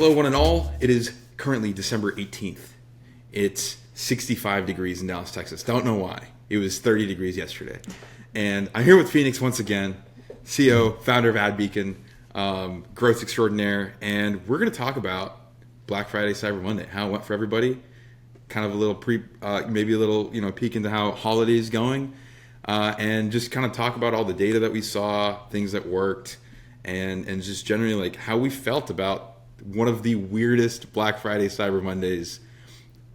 Hello, one and all. It is currently December 18th. It's 65 degrees in Dallas, Texas. Don't know why. It was 30 degrees yesterday. And I'm here with Phoenix once again, CEO, founder of AdBeacon, growth extraordinaire. And we're going to talk about Black Friday, Cyber Monday, how it went for everybody. Kind of a little maybe a little, peek into how holiday is going. And just kind of talk about all the data that we saw, things that worked, and just generally like how we felt about one of the weirdest Black Friday, Cyber Mondays.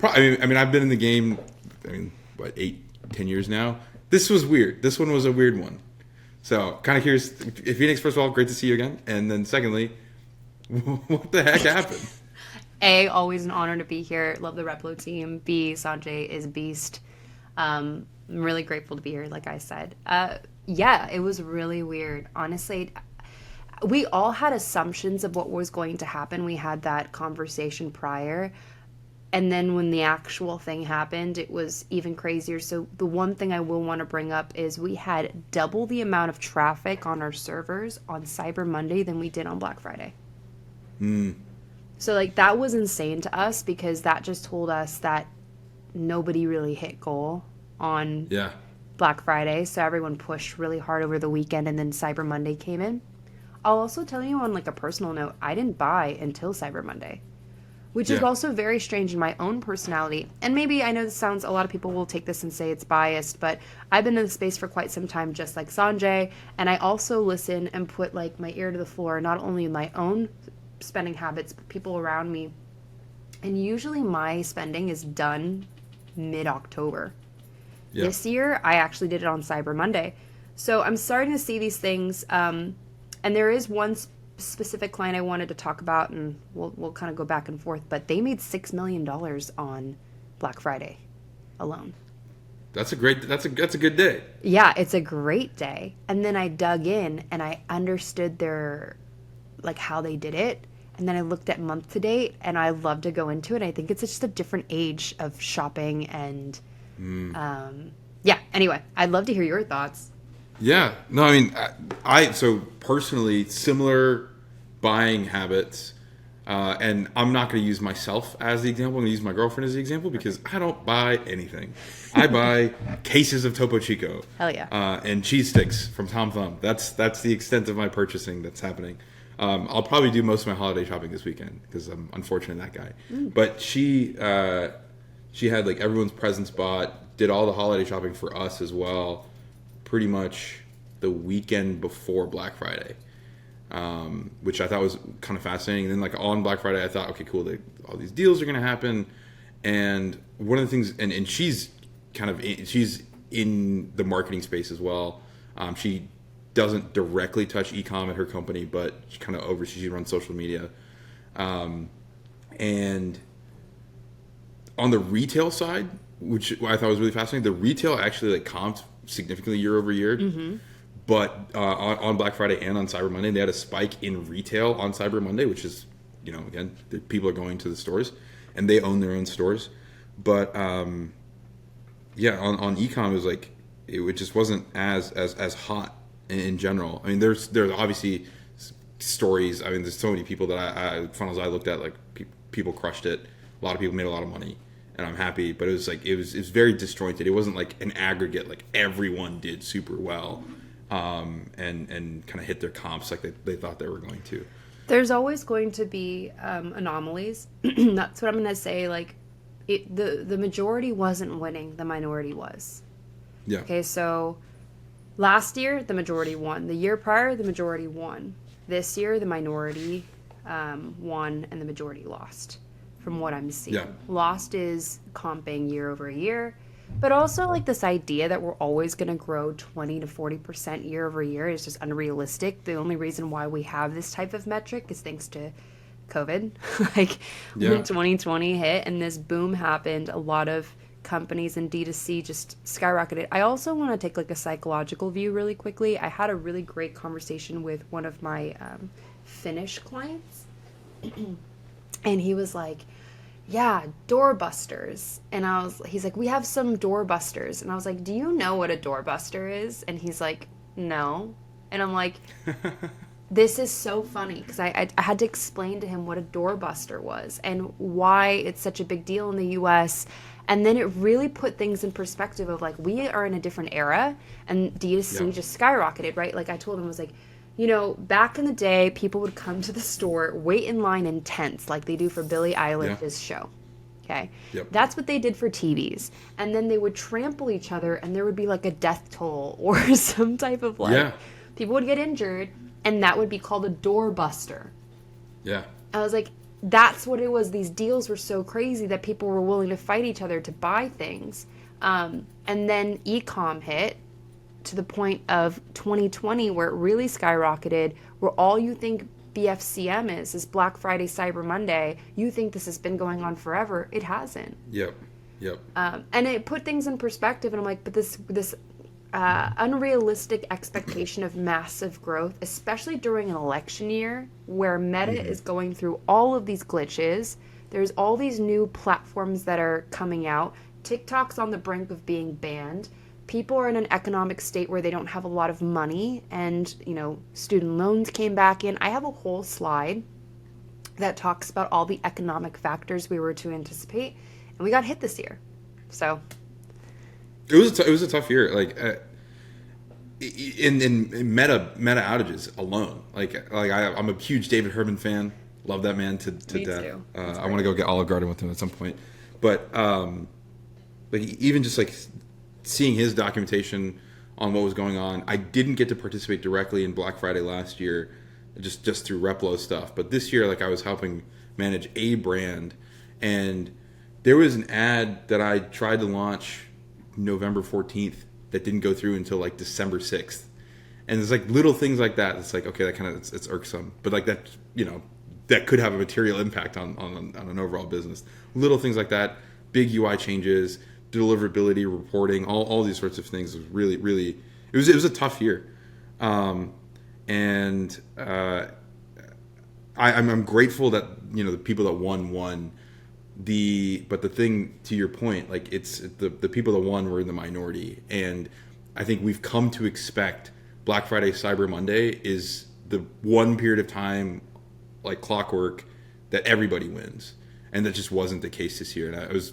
I mean, I've been in the game, 8-10 years now. This was weird. This one was a weird one. So kind of curious, Phoenix, first of all, great to see you again. And then secondly, what the heck happened? A, always an honor to be here. Love the Replo team. B, Sanjay is a beast. I'm really grateful to be here, like I said. Yeah, it was really weird. Honestly, we all had assumptions of what was going to happen. We had that conversation prior. And then when the actual thing happened, it was even crazier. So the one thing I will want to bring up is we had double the amount of traffic on our servers on Cyber Monday than we did on Black Friday. So that was insane to us because that just told us that nobody really hit goal on Black Friday. So everyone pushed really hard over the weekend and then Cyber Monday came in. I'll also tell you on a personal note, I didn't buy until Cyber Monday, which is also very strange in my own personality. And maybe I know this sounds, a lot of people will take this and say it's biased, but I've been in the space for quite some time, just like Sanjay. And I also listen and put my ear to the floor, not only in my own spending habits, but people around me. And usually my spending is done mid-October. This year, I actually did it on Cyber Monday. So I'm starting to see these things. And there is one specific client I wanted to talk about, and we'll kind of go back and forth, but they made $6 million on Black Friday alone. That's a good day. Yeah, it's a great day. And then I dug in and I understood their, how they did it. And then I looked at month to date and I love to go into it. I think it's just a different age of shopping and, anyway, I'd love to hear your thoughts. Yeah. No, I mean, so personally, similar buying habits, and I'm not going to use myself as the example. I'm going to use my girlfriend as the example because I don't buy anything. I buy cases of Topo Chico. Hell yeah. And cheese sticks from Tom Thumb. That's the extent of my purchasing that's happening. I'll probably do most of my holiday shopping this weekend because I'm unfortunately that guy. But she had everyone's presents bought, did all the holiday shopping for us as well, pretty much the weekend before Black Friday, which I thought was kind of fascinating. And then on Black Friday, I thought, okay, cool, all these deals are going to happen. And one of the things, and she's she's in the marketing space as well. She doesn't directly touch e-com at her company, but she kind of oversees, she runs social media. And on the retail side, which I thought was really fascinating, the retail actually comped significantly year over year. But on Black Friday and on Cyber Monday, they had a spike in retail on Cyber Monday, which is, again, the people are going to the stores and they own their own stores. But on e-com, it was it just wasn't as hot in general. I mean, there's obviously stories. I mean, there's so many people that funnels I looked at, people crushed it. A lot of people made a lot of money. And I'm happy, but it was it was very disjointed. It wasn't an aggregate, everyone did super well, and kind of hit their comps they thought they were going to. There's always going to be anomalies. That's what I'm going to say. The majority wasn't winning, the minority was. Yeah. Okay, so last year the majority won. The year prior the majority won. This year the minority won and the majority lost. From what I'm seeing. Yeah. Lost is comping year over year, but also this idea that we're always going to grow 20 to 40% year over year is just unrealistic. The only reason why we have this type of metric is thanks to COVID. When 2020 hit and this boom happened, a lot of companies in D2C just skyrocketed. I also want to take a psychological view really quickly. I had a really great conversation with one of my Finnish clients. And he was like, yeah, doorbusters. And he's like, we have some doorbusters. And I was like, do you know what a doorbuster is? And he's like, no. And I'm like, this is so funny because I had to explain to him what a doorbuster was and why it's such a big deal in the US. And then it really put things in perspective of like, we are in a different era and D2C Yeah. just skyrocketed, right? Like I told him, I was like, you know, back in the day, people would come to the store, wait in line in tents like they do for Billie Eilish's show. Okay. Yep. That's what they did for TVs. And then they would trample each other and there would be like a death toll or some type of like, Yeah. people would get injured and that would be called a doorbuster. Yeah. I was like, that's what it was. These deals were so crazy that people were willing to fight each other to buy things. And then e-com hit to the point of 2020 where it really skyrocketed, where all you think BFCM is Black Friday, Cyber Monday. You think this has been going on forever. It hasn't. Yep. Yep. And it put things in perspective. And I'm like, but this unrealistic expectation of massive growth, especially during an election year where Meta is going through all of these glitches. There's all these new platforms that are coming out. TikTok's on the brink of being banned. People are in an economic state where they don't have a lot of money and, you know, student loans came back in. I have a whole slide that talks about all the economic factors we were to anticipate, and we got hit this year. So it was a tough year. Like in meta outages alone. I'm a huge David Herman fan. Love that man to Me death. too. I want to go get Olive Garden with him at some point. But even just like seeing his documentation on what was going on, I didn't get to participate directly in Black Friday last year, just through Replo stuff. But this year, like I was helping manage a brand, and there was an ad that I tried to launch November 14th that didn't go through until like December 6th. And there's like little things like that. It's like, okay, that kind of, it's irksome, but like that, you know, that could have a material impact on an overall business. Little things like that, big UI changes, deliverability, reporting, all these sorts of things was really, really, it was a tough year. I'm grateful that, you know, the people that won. But the thing, to your point, like it's the people that won were in the minority, and I think we've come to expect Black Friday, Cyber Monday is the one period of time, like clockwork, that everybody wins, and that just wasn't the case this year. And I was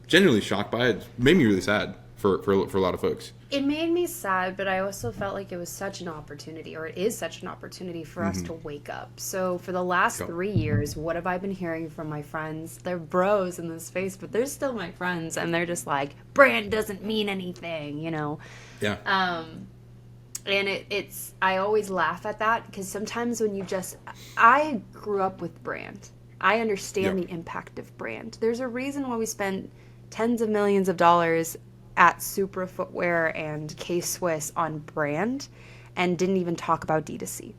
genuinely shocked by it. It made me really sad for a lot of folks. it made me sad, but I also felt like it was such an opportunity, or it is such an opportunity for us to wake up. So for the last 3 years, what have I been hearing from my friends? They're bros in this space, but they're still my friends, and they're just like, brand doesn't mean anything, you know? Yeah. And it's I always laugh at that because sometimes when I grew up with brand. I understand the impact of brand. There's a reason why we spend tens of millions of dollars at Supra Footwear and K-Swiss on brand and didn't even talk about D2C.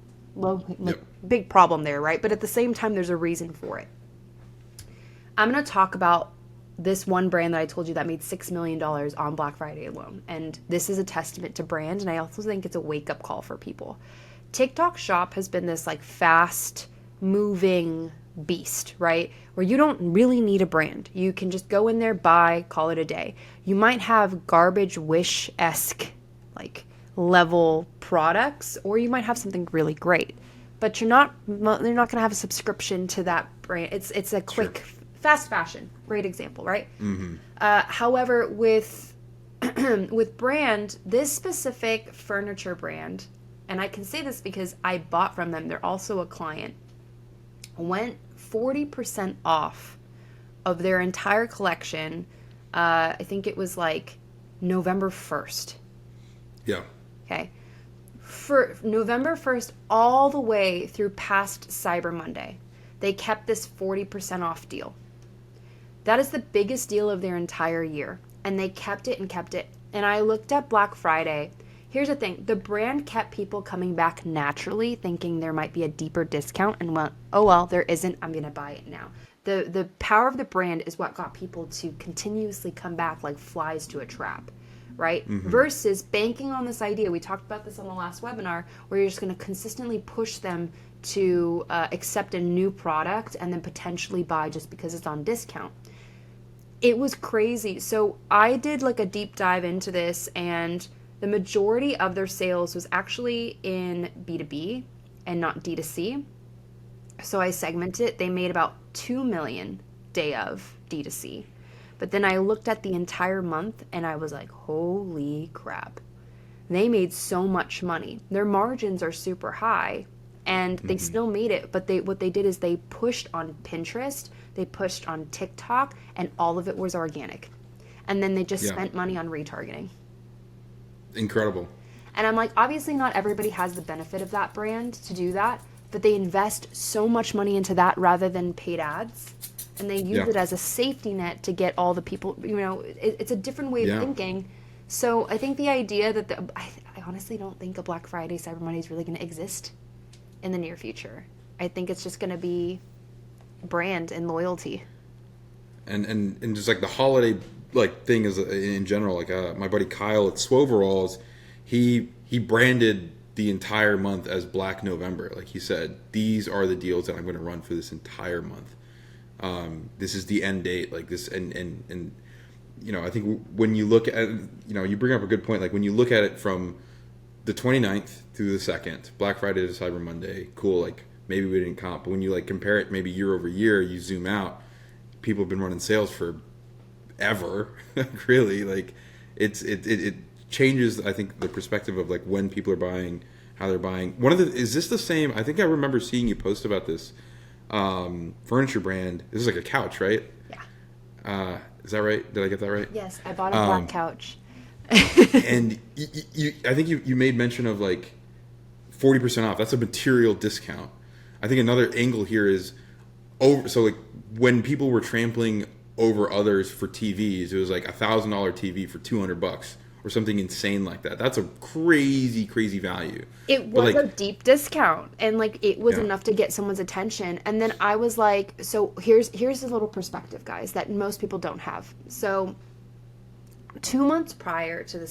Big problem there, right? But at the same time, there's a reason for it. I'm going to talk about this one brand that I told you that made $6 million on Black Friday alone. And this is a testament to brand, and I also think it's a wake-up call for people. TikTok Shop has been this like fast-moving beast, right? Where you don't really need a brand. You can just go in there, buy, call it a day. You might have garbage wish-esque like level products, or you might have something really great. But you're not going to have a subscription to that brand. It's a quick fast fashion, great example, right? However, with brand, this specific furniture brand, and I can say this because I bought from them, they're also a client, went 40% off of their entire collection. I think it was like November 1st. Yeah. Okay. For November 1st all the way through past Cyber Monday, they kept this 40% off deal. That is the biggest deal of their entire year. And they kept it and kept it. And I looked at Black Friday. Here's the thing. The brand kept people coming back naturally, thinking there might be a deeper discount, and went, oh, well, there isn't. I'm going to buy it now. The power of the brand is what got people to continuously come back like flies to a trap, right? Versus banking on this idea. We talked about this on the last webinar, where you're just going to consistently push them to accept a new product and then potentially buy just because it's on discount. It was crazy. So I did like a deep dive into this, and the majority of their sales was actually in B2B, and not D2C. So I segmented it. They made about 2 million day of D2C. But then I looked at the entire month and I was like, holy crap. They made so much money. Their margins are super high and they still made it. But what they did is they pushed on Pinterest, they pushed on TikTok, and all of it was organic. And then they just spent money on retargeting. Incredible. And I'm like, obviously not everybody has the benefit of that brand to do that, but they invest so much money into that rather than paid ads. And they use it as a safety net to get all the people, it's a different way of thinking. So I think the idea that I honestly don't think a Black Friday, Cyber Monday is really going to exist in the near future. I think it's just going to be brand and loyalty. And just like the holiday thing is in general, my buddy Kyle at Swoveralls, he branded the entire month as Black November. Like he said, these are the deals that I'm going to run for this entire month. This is the end date, like this, and I think when you look at, you bring up a good point. Like when you look at it from the 29th through the 2nd, Black Friday to Cyber Monday, cool. Like maybe we didn't comp, but when you compare it maybe year over year, you zoom out, people have been running sales for ever. Really, like it changes, I think, the perspective of when people are buying, how they're buying. Is this the same? I think I remember seeing you post about this furniture brand. This is like a couch, right? Yeah. Is that right? Did I get that right? Yes, I bought a black couch. And I think you made mention of 40% off. That's a material discount. I think another angle here is when people were trampling over others for TVs, it was like $1,000 TV for $200 or something insane like that. That's a crazy value. It was a deep discount, and it was enough to get someone's attention. And then I was like, so here's a little perspective, guys, that most people don't have. So 2 months prior to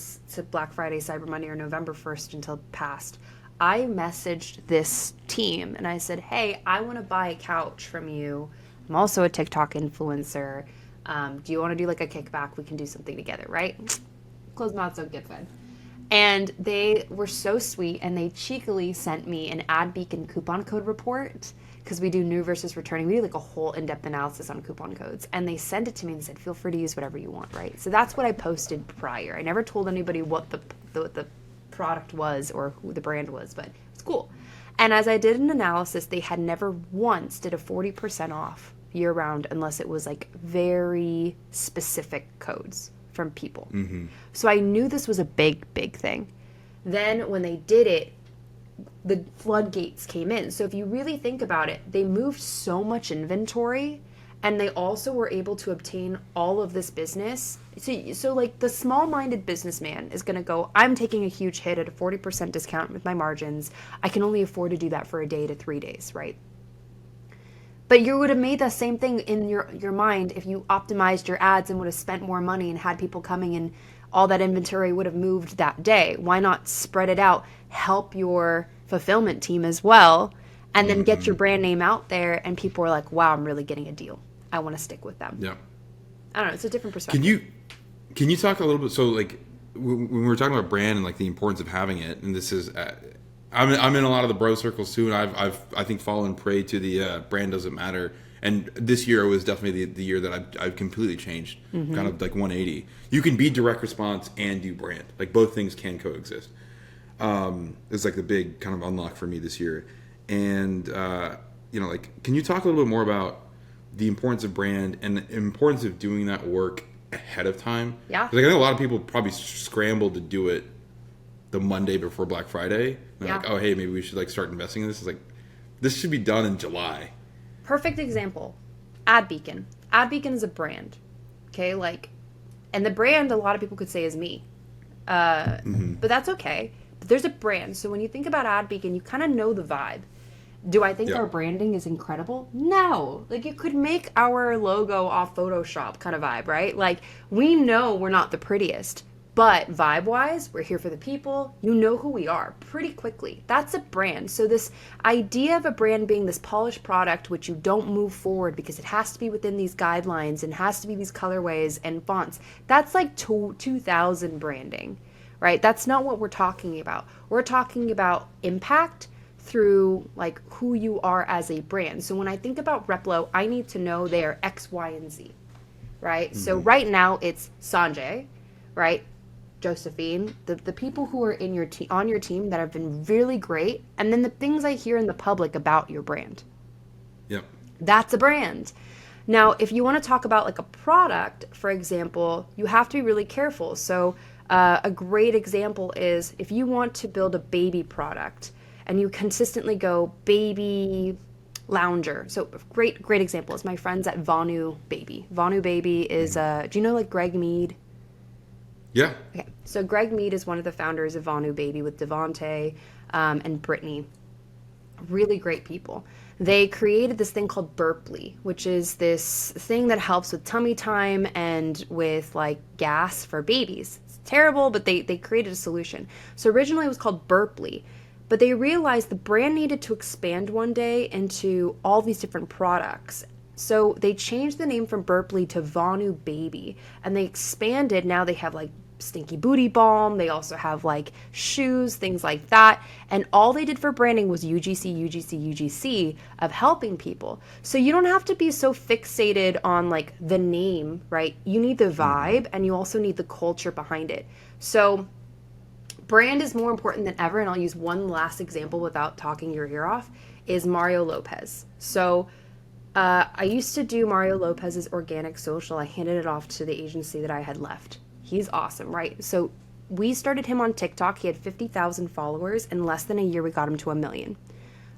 Black Friday, Cyber Monday, or November 1st until past, I messaged this team and I said, hey, I want to buy a couch from you. I'm also a TikTok influencer. Do you want to do a kickback? We can do something together, right? Closed mouths don't get fed. And they were so sweet, and they cheekily sent me an AdBeacon coupon code report, because we do new versus returning. We do a whole in-depth analysis on coupon codes. And they sent it to me and said, feel free to use whatever you want, right? So that's what I posted prior. I never told anybody what the product was or who the brand was, but it's cool. And as I did an analysis, they had never once did a 40% off year-round unless it was very specific codes from people. Mm-hmm. So I knew this was a big thing. Then when they did it, the floodgates came in. So if you really think about it, they moved so much inventory, and they also were able to obtain all of this business. So the small-minded businessman is going to go, I'm taking a huge hit at a 40% discount with my margins. I can only afford to do that for a day to 3 days, right? But you would have made the same thing in your mind if you optimized your ads and would have spent more money and had people coming, and all that inventory would have moved that day. Why not spread it out, help your fulfillment team as well, and then get your brand name out there, and people are like, wow, I'm really getting a deal. I want to stick with them. Yeah. I don't know. It's a different perspective. Can you talk a little bit? So when we were talking about brand and the importance of having it, and this is, I'm in a lot of the bro circles too, and I think fallen prey to the brand doesn't matter. And this year was definitely the year that I've completely changed, kind of 180. You can be direct response and do brand. Both things can coexist. It's the big kind of unlock for me this year. And can you talk a little bit more about the importance of brand and the importance of doing that work ahead of time? Yeah. Because I think a lot of people probably scrambled to do it the Monday before Black Friday. They're oh, hey, maybe we should start investing in this. It's this should be done in July. Perfect example. AdBeacon. AdBeacon is a brand. Okay, and the brand, a lot of people could say, is me. But that's okay. But there's a brand. So when you think about AdBeacon, you kind of know the vibe. Do I think our branding is incredible? No. You could make our logo off Photoshop kind of vibe, right? We know we're not the prettiest, but vibe-wise, we're here for the people. You know who we are pretty quickly. That's a brand. So this idea of a brand being this polished product, which you don't move forward because it has to be within these guidelines and has to be these colorways and fonts, that's 2000 branding, right? That's not what we're talking about. We're talking about impact, through like who you are as a brand. So when I think about Replo, I need to know they are X, Y, and Z, right? So right now it's Sanjay, right? Josephine, the people who are in your on your team that have been really great, and then the things I hear in the public about your brand. Yep. That's a brand. Now, if you want to talk about like a product, for example, you have to be really careful. So, a great example is if you want to build a baby product and you consistently go baby lounger. So, great example is my friends at Vonu Baby. Vonu Baby is, do you know like Greg Mead? Yeah. Okay, so Greg Mead is one of the founders of Vonu Baby with Devonte and Brittany. Really great people. They created this thing called Burply, which is this thing that helps with tummy time and with like gas for babies. It's terrible, but they created a solution. So originally it was called Burply, but they realized the brand needed to expand one day into all these different products. So they changed the name from Burply to Vonu Baby, and they expanded. Now they have like Stinky Booty Balm. They also have like shoes, things like that. And all they did for branding was UGC, UGC, UGC of helping people. So you don't have to be so fixated on like the name, right? You need the vibe and you also need the culture behind it. So brand is more important than ever. And I'll use one last example without talking your ear off is Mario Lopez. So I used to do Mario Lopez's organic social. I handed it off to the agency that I had left. He's awesome, right? So we started him on TikTok. He had 50,000 followers. In less than a year, we got him to 1 million.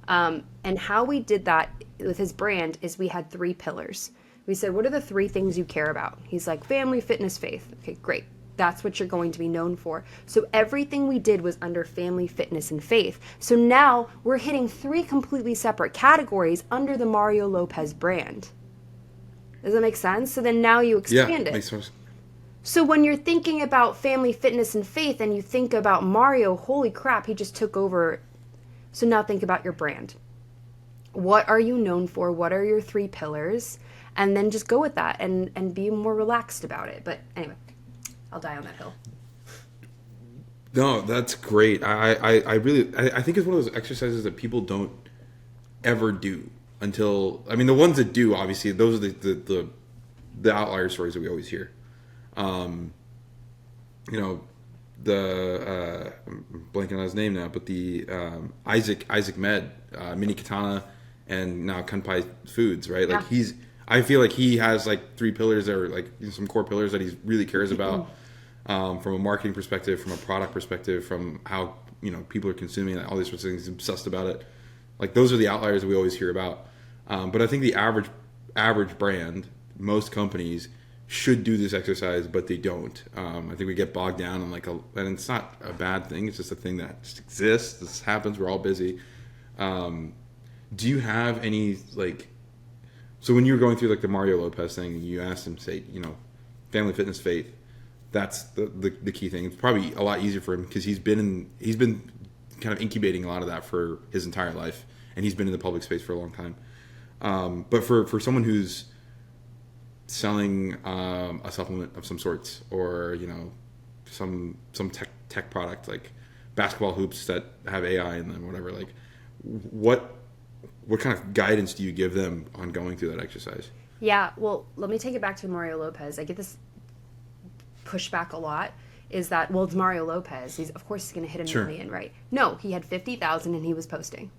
And how we did that with his brand is we had 3 pillars. We said, what are the 3 things you care about? He's like, family, fitness, faith. Okay, great. That's what you're going to be known for. So everything we did was under family, fitness, and faith. So now we're hitting 3 completely separate categories under the Mario Lopez brand. Does that make sense? So then now you expand it. Makes sense. So when you're thinking about family, fitness, and faith, and you think about Mario, holy crap, he just took over. So now think about your brand. What are you known for? What are your 3 pillars? And then just go with that and be more relaxed about it. But anyway, I'll die on that hill. No, that's great. I really think it's one of those exercises that people don't ever do until, I mean, the ones that do, obviously, those are the outlier stories that we always hear. You know, I'm blanking on his name now, but the Isaac Med, Mini Katana, and now Kanpai Foods, right? Like I feel like he has like 3 pillars that are like some core pillars that he really cares about, from a marketing perspective, from a product perspective, from how, you know, people are consuming it, all these sorts of things. He's obsessed about it. Like those are the outliers that we always hear about. But I think the average brand, most companies should do this exercise, but they don't. I think we get bogged down in like and it's not a bad thing. It's just a thing that just exists. This happens. We're all busy. Do you have any like? So when you were going through like the Mario Lopez thing, you asked him, say, you know, family, fitness, faith. That's the key thing. It's probably a lot easier for him because he's been kind of incubating a lot of that for his entire life, and he's been in the public space for a long time. But for someone who's selling a supplement of some sorts, or you know, some tech product like basketball hoops that have AI in them, whatever. Like, what kind of guidance do you give them on going through that exercise? Yeah, well, let me take it back to Mario Lopez. I get this pushback a lot. Is that, well, it's Mario Lopez. Of course he's going to hit a million, right? No, he had 50,000 and he was posting.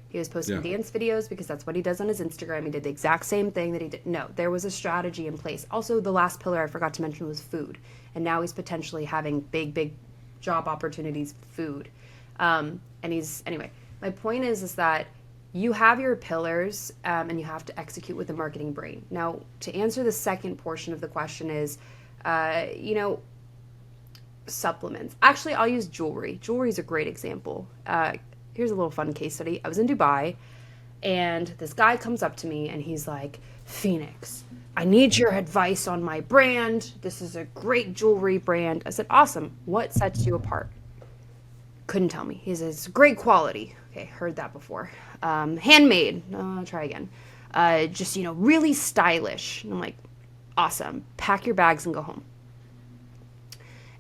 He was posting dance videos because that's what he does on his Instagram. He did the exact same thing that he did. No, there was a strategy in place. Also, the last pillar I forgot to mention was food. And now he's potentially having big job opportunities with food. Anyway, my point is that you have your pillars and you have to execute with the marketing brain. Now, to answer the second portion of the question is, you know, supplements. Actually, I'll use jewelry. Jewelry is a great example. Here's a little fun case study. I was in Dubai, and this guy comes up to me, and he's like, Phoenix, I need your advice on my brand. This is a great jewelry brand. I said, awesome. What sets you apart? Couldn't tell me. He says, it's great quality. Okay, heard that before. Handmade. I'll try again. Just, you know, really stylish. And I'm like, awesome. Pack your bags and go home.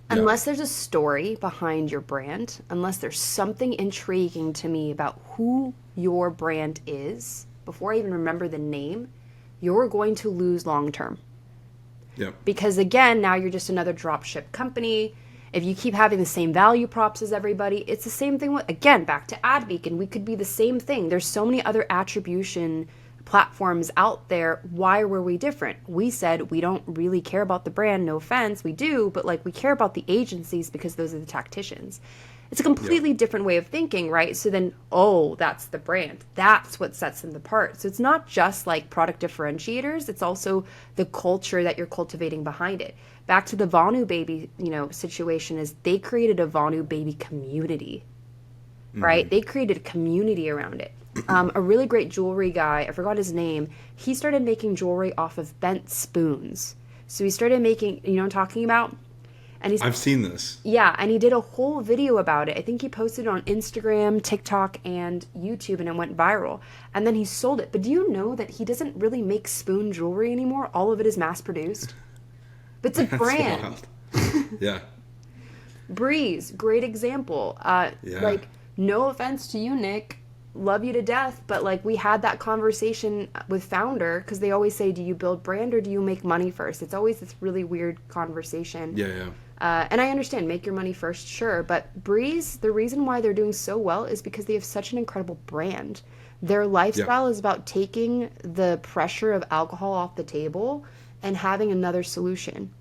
Yeah. Unless there's a story behind your brand, unless there's something intriguing to me about who your brand is, before I even remember the name, you're going to lose long term. Yep. Because again, now you're just another drop ship company. If you keep having the same value props as everybody, it's the same thing with, again, back to AdBeacon. We could be the same thing. There's so many other attribution platforms out there. Why were we different? We said we don't really care about the brand. No offense, we do, but like we care about the agencies because those are the tacticians. It's a completely different way of thinking, right? So then, oh, that's the brand. That's what sets them apart. So it's not just like product differentiators. It's also the culture that you're cultivating behind it. Back to the Vonu baby, situation is they created a Vonu baby community, right? They created a community around it. A really great jewelry guy, I forgot his name, he started making jewelry off of bent spoons. So he started making, you know what I'm talking about? And I've seen this. Yeah, and he did a whole video about it. I think he posted it on Instagram, TikTok, and YouTube, and it went viral. And then he sold it. But do you know that he doesn't really make spoon jewelry anymore? All of it is mass-produced. But it's a brand. Yeah. Breeze, great example. Like, no offense to you, Nick. Love you to death. But, like, we had that conversation with Founder because they always say, do you build brand or do you make money first? It's always this really weird conversation. Yeah. And I understand, make your money first, sure. But Breeze, the reason why they're doing so well is because they have such an incredible brand. Their lifestyle is about taking the pressure of alcohol off the table and having another solution.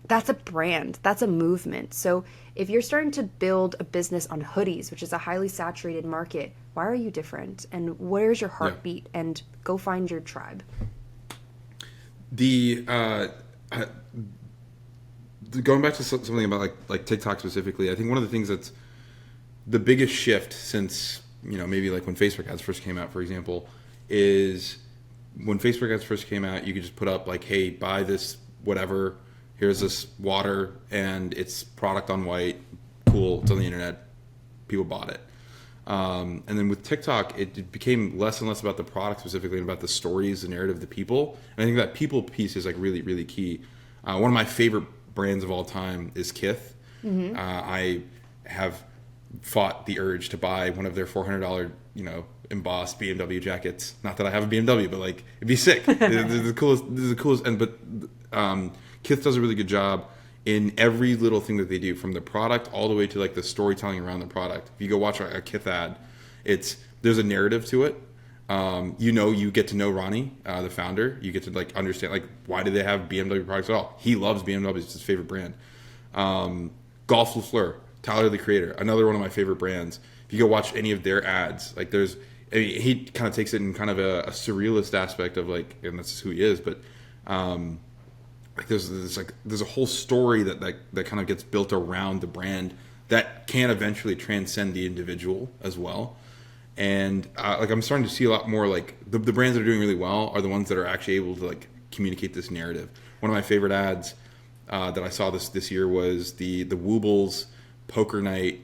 That's a brand. That's a movement. So if you're starting to build a business on hoodies, which is a highly saturated market, why are you different? And where's your heartbeat? And go find your tribe. Going back to something about like TikTok specifically, I think one of the things that's the biggest shift since, maybe like when Facebook ads first came out, for example, is when Facebook ads first came out, you could just put up like, hey, buy this whatever, here's this water and it's product on white, cool, it's on the internet, people bought it. And then with TikTok, it became less and less about the product specifically and about the stories, the narrative, the people. And I think that people piece is like really, really key. One of my favorite brands of all time is Kith. I have fought the urge to buy one of their $400, embossed BMW jackets. Not that I have a BMW, but like it'd be sick. They're the coolest. This is the coolest. Kith does a really good job in every little thing that they do, from the product all the way to like the storytelling around the product. If you go watch a Kith ad, there's a narrative to it. You get to know Ronnie, the founder. You get to like understand like why do they have BMW products at all. He loves BMW; it's his favorite brand. Golf Lafleur, Tyler the Creator, another one of my favorite brands. If you go watch any of their ads, like he kind of takes it in kind of a surrealist aspect of like, and that's just who he is. But like there's a whole story that kind of gets built around the brand that can eventually transcend the individual as well. And I'm starting to see a lot more like the brands that are doing really well are the ones that are actually able to like communicate this narrative. One of my favorite ads that I saw this year was the Woobles poker night.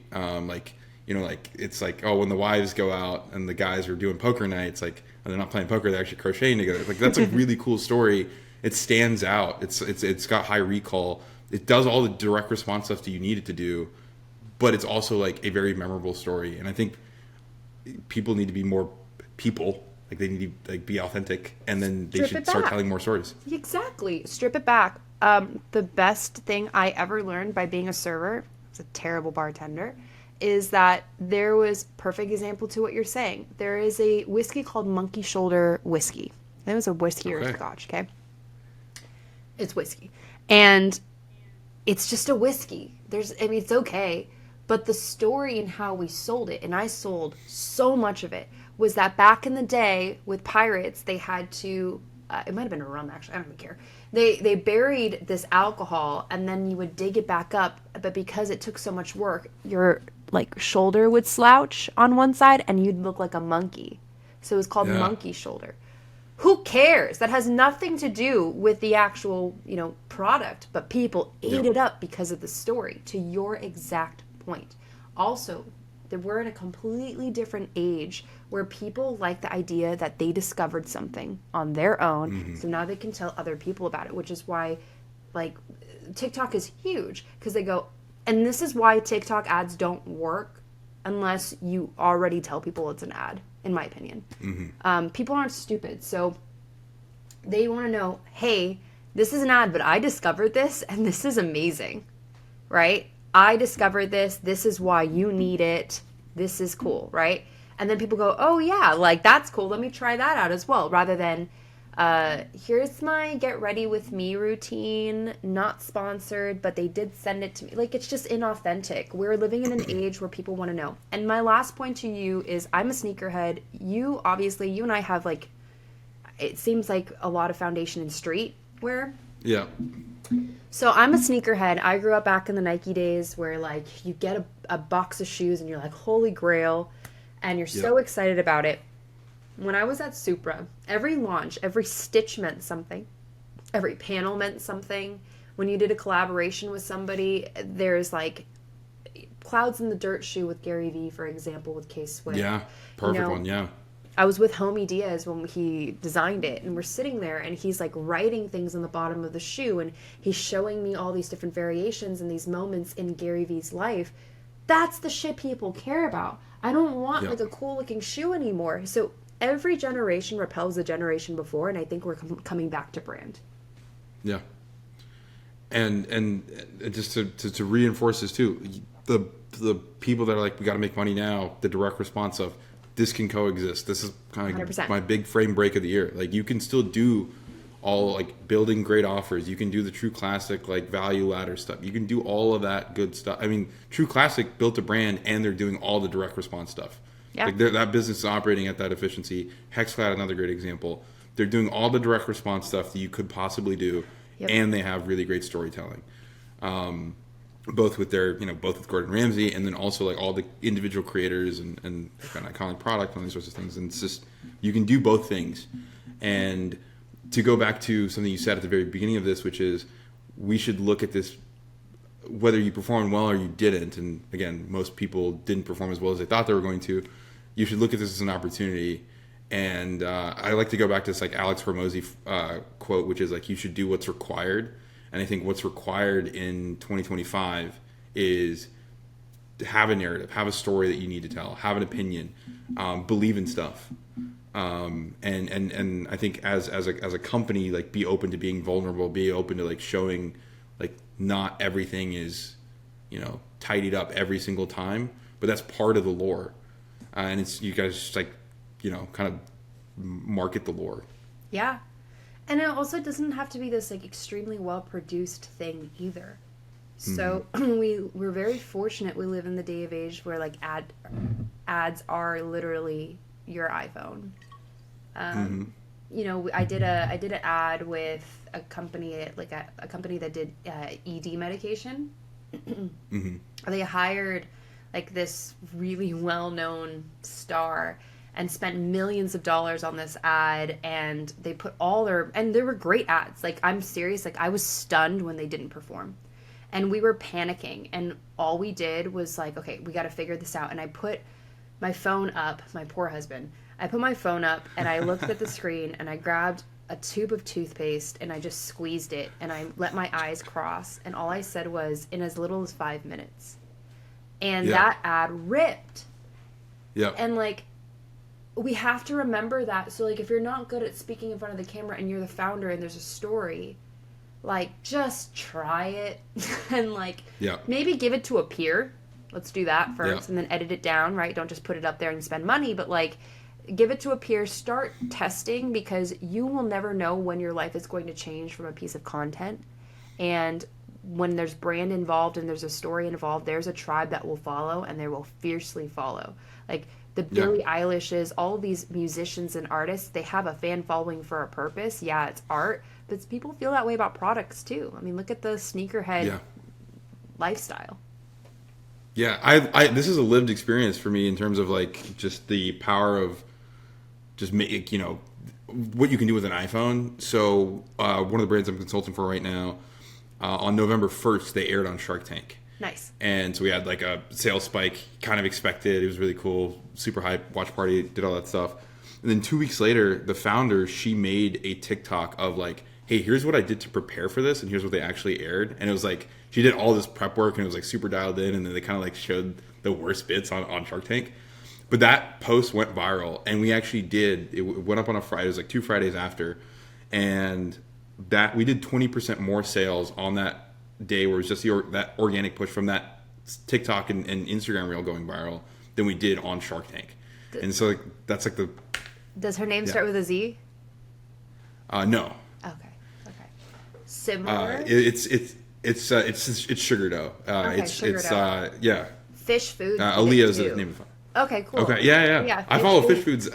It's like, oh, when the wives go out and the guys are doing poker nights, like, and they're not playing poker, they're actually crocheting together. Like that's a really cool story. It stands out. It's got high recall. It does all the direct response stuff that you need it to do, but it's also like a very memorable story. And I think people need to be more people. Like they need to like be authentic, and then they should start telling more stories. Exactly. Strip it back. The best thing I ever learned by being a server, I was a terrible bartender, is that there was perfect example to what you're saying. There is a whiskey called Monkey Shoulder whiskey. It was a whiskey or a scotch, okay? It's whiskey. And it's just a whiskey. It's okay. But the story and how we sold it, and I sold so much of it, was that back in the day with pirates, they had to, it might have been a rum actually, I don't even care. They buried this alcohol and then you would dig it back up, but because it took so much work, your like shoulder would slouch on one side and you'd look like a monkey. So it was called Monkey Shoulder. Who cares? That has nothing to do with the actual, product, but people ate it up because of the story, to your exact point. Also, that we're in a completely different age where people like the idea that they discovered something on their own, so now they can tell other people about it, which is why, like, TikTok is huge because they go, and this is why TikTok ads don't work unless you already tell people it's an ad, in my opinion. People aren't stupid. So they want to know, hey, this is an ad, but I discovered this and this is amazing, right? I discovered this. This is why you need it. This is cool, right? And then people go, oh yeah, like that's cool. Let me try that out as well. Rather than, here's my get ready with me routine, not sponsored, but they did send it to me. Like, it's just inauthentic. We're living in an age where people want to know. And my last point to you is I'm a sneakerhead. You and I have like, it seems like a lot of foundation in streetwear. Yeah. So I'm a sneakerhead. I grew up back in the Nike days where like you get a box of shoes and you're like, holy grail, and you're so excited about it. When I was at Supra, every launch, every stitch meant something. Every panel meant something. When you did a collaboration with somebody, there's like Clouds in the Dirt shoe with Gary Vee, for example, with K-Swift. Yeah, perfect one, yeah. I was with Homie Diaz when he designed it, and we're sitting there, and he's like writing things on the bottom of the shoe, and he's showing me all these different variations and these moments in Gary Vee's life. That's the shit people care about. I don't want like a cool looking shoe anymore. So every generation repels the generation before, and I think we're coming back to brand. Yeah. And just to reinforce this too, the people that are like, we got to make money now, the direct response of, this can coexist. This is kind of 100%. My big frame break of the year. Like, you can still do all like building great offers. You can do the True Classic like value ladder stuff. You can do all of that good stuff. I mean, True Classic built a brand and they're doing all the direct response stuff. Yeah. Like that business is operating at that efficiency. Hexclad, another great example. They're doing all the direct response stuff that you could possibly do, and they have really great storytelling. Both with their, both with Gordon Ramsay and then also like all the individual creators and an iconic product and all these sorts of things. And it's just, you can do both things. And to go back to something you said at the very beginning of this, which is we should look at this, whether you performed well or you didn't. And again, most people didn't perform as well as they thought they were going to. You should look at this as an opportunity. And I like to go back to this like Alex Hormozy quote, which is like, you should do what's required. And I think what's required in 2025 is to have a narrative, have a story that you need to tell, have an opinion, believe in stuff. And I think as a company, like, be open to being vulnerable, be open to like showing like not everything is, tidied up every single time, but that's part of the lore. And it's, you guys just like, kind of market the lore. Yeah. And it also doesn't have to be this like extremely well produced thing either. So we're very fortunate. We live in the day of age where like ads are literally your iPhone. I did an ad with a company, like a company that did ED medication. They hired like this really well-known star and spent millions of dollars on this ad, and they put and there were great ads. Like, I'm serious, like I was stunned when they didn't perform. And we were panicking, and all we did was like, okay, we got to figure this out. And I put my phone up, my poor husband. I put my phone up and I looked at the screen and I grabbed a tube of toothpaste and I just squeezed it and I let my eyes cross. And all I said was, in as little as 5 minutes. And that ad ripped. Yeah. And like, we have to remember that. So like, if you're not good at speaking in front of the camera and you're the founder and there's a story, like, just try it and like maybe give it to a peer. Let's do that first and then edit it down, right? Don't just put it up there and spend money, but like, give it to a peer, start testing, because you will never know when your life is going to change from a piece of content. And when there's brand involved and there's a story involved, there's a tribe that will follow, and they will fiercely follow. Like the Billie Eilishes, all these musicians and artists, they have a fan following for a purpose. Yeah, it's art, but people feel that way about products too. I mean, look at the sneakerhead lifestyle. Yeah, I this is a lived experience for me in terms of like just the power of just make, what you can do with an iPhone. So one of the brands I'm consulting for right now, on November 1st, they aired on Shark Tank. Nice. And so we had like a sales spike, kind of expected. It was really cool, super hype, watch party, did all that stuff. And then 2 weeks later, the founder, she made a TikTok of like, hey, here's what I did to prepare for this, and here's what they actually aired. And it was like she did all this prep work, and it was like super dialed in, and then they kind of like showed the worst bits on Shark Tank. But that post went viral, and we actually did. It went up on a Friday. It was like 2 Fridays after, and that we did 20% more sales on that day, where it was just that organic push from that TikTok and Instagram reel going viral than we did on Shark Tank. And so like, that's like the. Does her name start with a Z? No. Okay. Similar. It's sugar dough. Sugar dough. Yeah. Fish food. Aaliyah's the name of it. Okay, cool. Okay, yeah. I follow Fish Foods.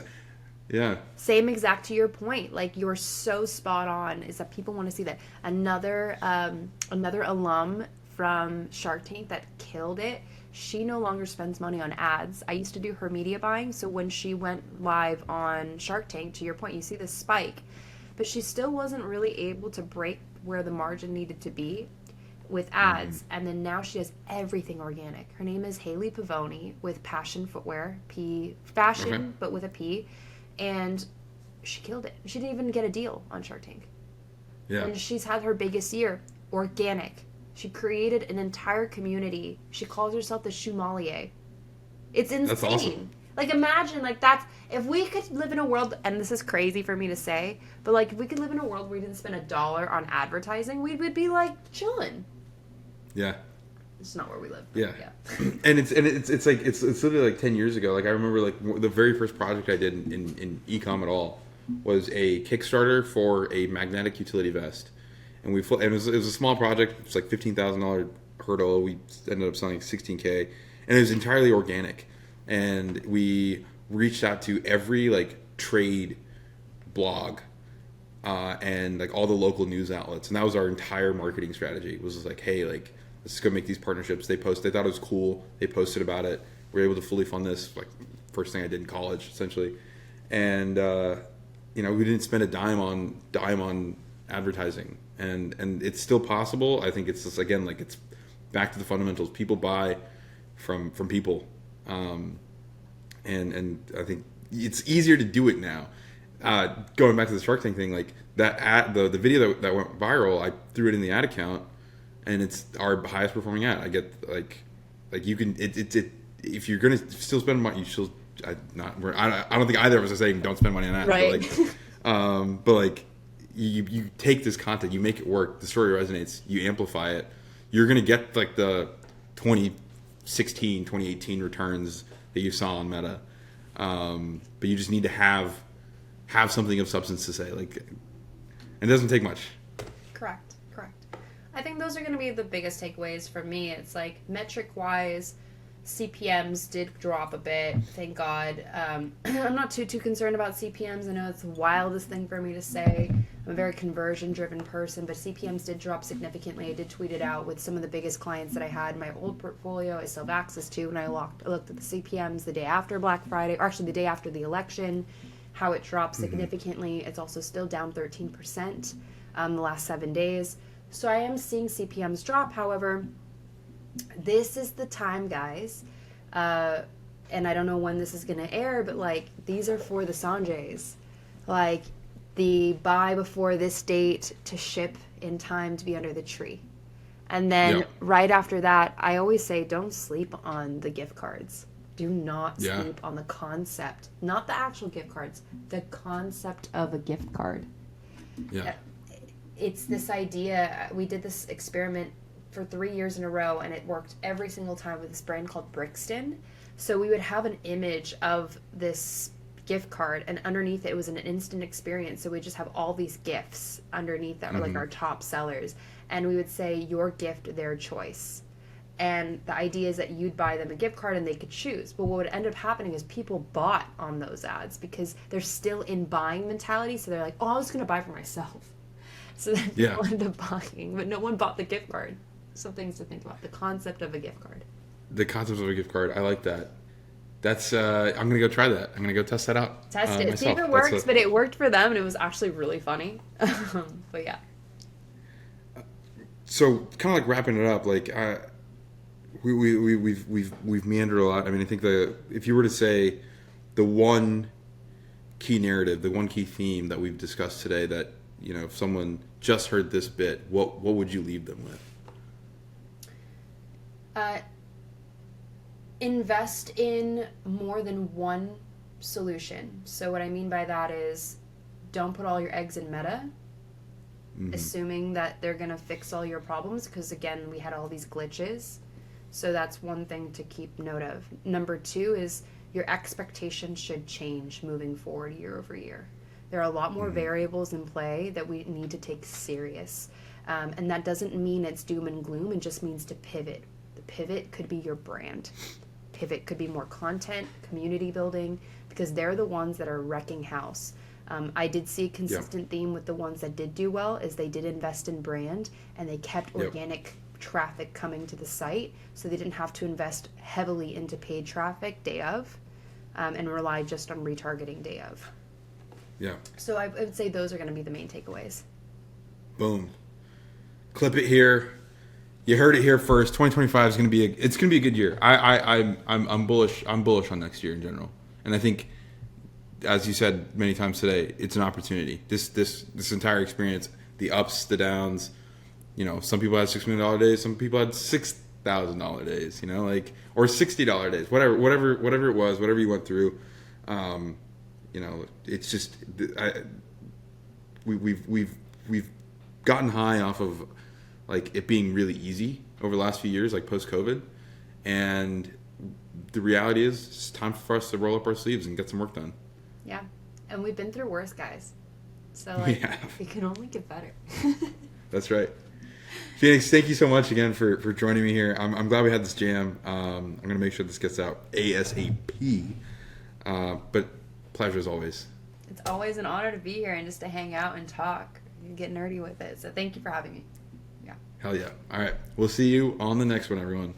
Yeah. Same exact to your point. Like, you're so spot on. Is that people want to see that another alum from Shark Tank that killed it. She no longer spends money on ads. I used to do her media buying, so when she went live on Shark Tank, to your point, you see this spike, but she still wasn't really able to break where the margin needed to be with ads, and then now she does everything organic. Her name is Haley Pavoni with Passion Footwear, fashion, but with a P, and she killed it. She didn't even get a deal on Shark Tank. Yeah. And she's had her biggest year, organic. She created an entire community. She calls herself the Shoemalier. It's insane. That's awesome. Like, imagine, like, that's, if we could live in a world, and this is crazy for me to say, but, like, if we could live in a world where we didn't spend $1 on advertising, we would be, like, chilling. Yeah. It's not where we live. Yeah. And it's like, it's literally like 10 years ago. Like, I remember, like, the very first project I did in e-com at all was a Kickstarter for a magnetic utility vest. And it was a small project. It was like $15,000 hurdle. We ended up selling $16K, and it was entirely organic. And we reached out to every like trade blog and like all the local news outlets, and that was our entire marketing strategy. It was just like, hey, like, let's go make these partnerships. They thought it was cool. They posted about it. We were able to fully fund this. Like, first thing I did in college, essentially. And we didn't spend a dime on advertising. And it's still possible. I think it's just, again, like, it's back to the fundamentals. People buy from people, and I think it's easier to do it now. Going back to the Shark Tank thing, like that the video that went viral, I threw it in the ad account, and it's our highest performing ad. I get like you can if you're gonna still spend money, you still I don't think either of us are saying don't spend money on ads, right? But like. You take this content, you make it work, the story resonates, you amplify it, you're going to get like the 2016, 2018 returns that you saw on Meta. But you just need to have something of substance to say. Like, and it doesn't take much. Correct. I think those are going to be the biggest takeaways for me. It's like, metric-wise, CPMs did drop a bit, thank God. I'm not too concerned about CPMs. I know it's the wildest thing for me to say. I'm a very conversion-driven person, but CPMs did drop significantly. I did tweet it out with some of the biggest clients that I had in my old portfolio. I still have access to, and I looked at the CPMs the day after Black Friday, or actually the day after the election, how it dropped significantly. It's also still down 13% the last 7 days. So I am seeing CPMs drop. However, this is the time, guys, and I don't know when this is going to air, but like, these are for the Sanjays. Like, the buy before this date to ship in time to be under the tree. And then right after that, I always say, don't sleep on the gift cards. Do not sleep on the concept, not the actual gift cards, the concept of a gift card. Yeah. It's this idea. We did this experiment for 3 years in a row, and it worked every single time with this brand called Brixton. So we would have an image of this gift card, and underneath it was an instant experience. So we just have all these gifts underneath that were like our top sellers, and we would say, your gift, their choice. And the idea is that you'd buy them a gift card and they could choose. But what would end up happening is people bought on those ads because they're still in buying mentality. So they're like, oh, I was going to buy for myself. So then people end up buying, but no one bought the gift card. Some things to think about. The concept of a gift card. The concept of a gift card. I like that. That's I'm gonna go try that. I'm gonna go test that out. Test it. See if it works. But it worked for them, and it was actually really funny. But yeah. So kind of like wrapping it up, like we've meandered a lot. I mean, I think if you were to say the one key narrative, the one key theme that we've discussed today that if someone just heard this bit, what would you leave them with? Invest in more than one solution. So what I mean by that is, don't put all your eggs in Meta, assuming that they're going to fix all your problems, because again, we had all these glitches. So that's one thing to keep note of. Number 2 is your expectations should change moving forward year over year. There are a lot more variables in play that we need to take serious. And that doesn't mean it's doom and gloom. It just means to pivot. The pivot could be your brand. Pivot could be more content, community building, because they're the ones that are wrecking house. I did see a consistent theme with the ones that did do well is they did invest in brand and they kept organic traffic coming to the site, so they didn't have to invest heavily into paid traffic day of and rely just on retargeting day of. Yeah. So I would say those are going to be the main takeaways. Boom. Clip it here. You heard it here first. 2025 is going to be a good year. I'm bullish. I'm bullish on next year in general, and I think, as you said many times today, it's an opportunity. This entire experience, the ups, the downs. Some people had $6 million days. Some people had $6,000 days. Or $60 days. Whatever it was. Whatever you went through. It's just we've gotten high off of like it being really easy over the last few years, like post COVID, and the reality is it's time for us to roll up our sleeves and get some work done. Yeah, and we've been through worse, guys. So we can only get better. That's right. Phoenix, thank you so much again for joining me here. I'm glad we had this jam. I'm going to make sure this gets out ASAP. But pleasure as always. It's always an honor to be here and just to hang out and talk and get nerdy with it. So thank you for having me. Yeah. Hell yeah. All right. We'll see you on the next one, everyone.